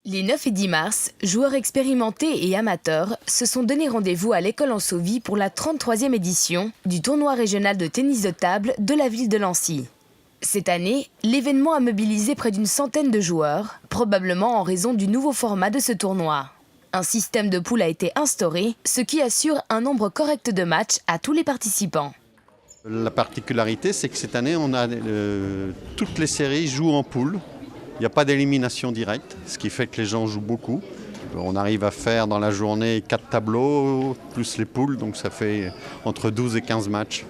Les 9 et 10 mars, joueurs expérimentés et amateurs se sont donné rendez-vous à l'école Ansovy pour la 33e édition du tournoi régional de tennis de table de la ville de Nancy. Cette année, l'événement a mobilisé près d'une centaine de joueurs, probablement en raison du nouveau format de ce tournoi. Un système de poules a été instauré, ce qui assure un nombre correct de matchs à tous les participants. La particularité, c'est que cette année, toutes les séries jouent en poule. Il n'y a pas d'élimination directe, ce qui fait que les gens jouent beaucoup. On arrive à faire dans la journée 4 tableaux, plus les poules, donc ça fait entre 12 et 15 matchs.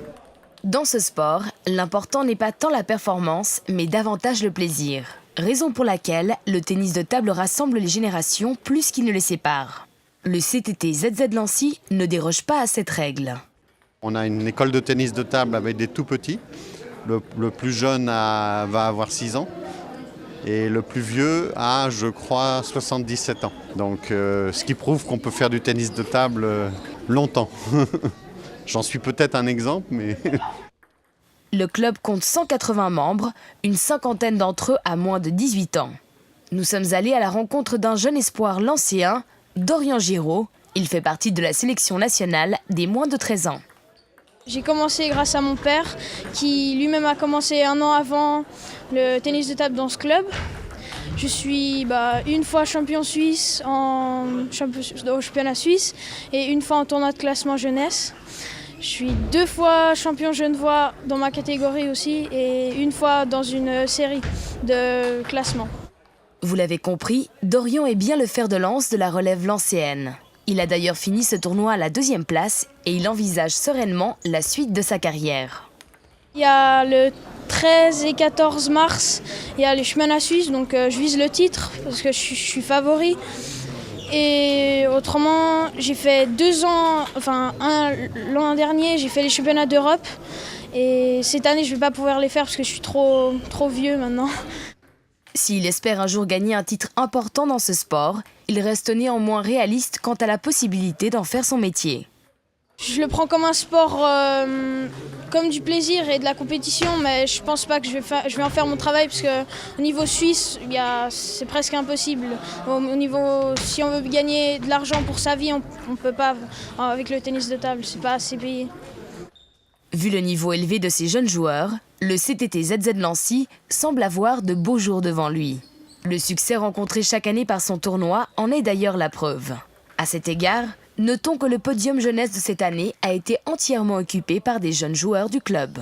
Dans ce sport, l'important n'est pas tant la performance, mais davantage le plaisir. Raison pour laquelle le tennis de table rassemble les générations plus qu'il ne les sépare. Le CTT ZZ Nancy ne déroge pas à cette règle. On a une école de tennis de table avec des tout petits. Le plus jeune va avoir 6 ans. Et le plus vieux a, je crois, 77 ans. Donc, ce qui prouve qu'on peut faire du tennis de table longtemps. J'en suis peut-être un exemple, mais... Le club compte 180 membres, une cinquantaine d'entre eux à moins de 18 ans. Nous sommes allés à la rencontre d'un jeune espoir lancéen, Dorian Giraud. Il fait partie de la sélection nationale des moins de 13 ans. J'ai commencé grâce à mon père, qui lui-même a commencé un an avant le tennis de table dans ce club. Je suis une fois champion suisse au championnat suisse et une fois en tournoi de classement jeunesse. Je suis 2 fois champion genevois dans ma catégorie aussi et une fois dans une série de classement. Vous l'avez compris, Dorian est bien le fer de lance de la relève lancéenne. Il a d'ailleurs fini ce tournoi à la 2e place et il envisage sereinement la suite de sa carrière. Il y a le 13 et 14 mars, il y a les championnats suisses, donc je vise le titre parce que je suis favori. Et autrement, j'ai fait 2 ans, l'an dernier, j'ai fait les championnats d'Europe. Et cette année, je ne vais pas pouvoir les faire parce que je suis trop vieux maintenant. S'il espère un jour gagner un titre important dans ce sport, il reste néanmoins réaliste quant à la possibilité d'en faire son métier. Je le prends comme un sport, comme du plaisir et de la compétition, mais je ne pense pas que je vais en faire mon travail parce qu'au niveau suisse, c'est presque impossible. Si on veut gagner de l'argent pour sa vie, on ne peut pas avec le tennis de table, c'est pas assez payé. Vu le niveau élevé de ces jeunes joueurs, le CTT ZZ Nancy semble avoir de beaux jours devant lui. Le succès rencontré chaque année par son tournoi en est d'ailleurs la preuve. À cet égard, notons que le podium jeunesse de cette année a été entièrement occupé par des jeunes joueurs du club.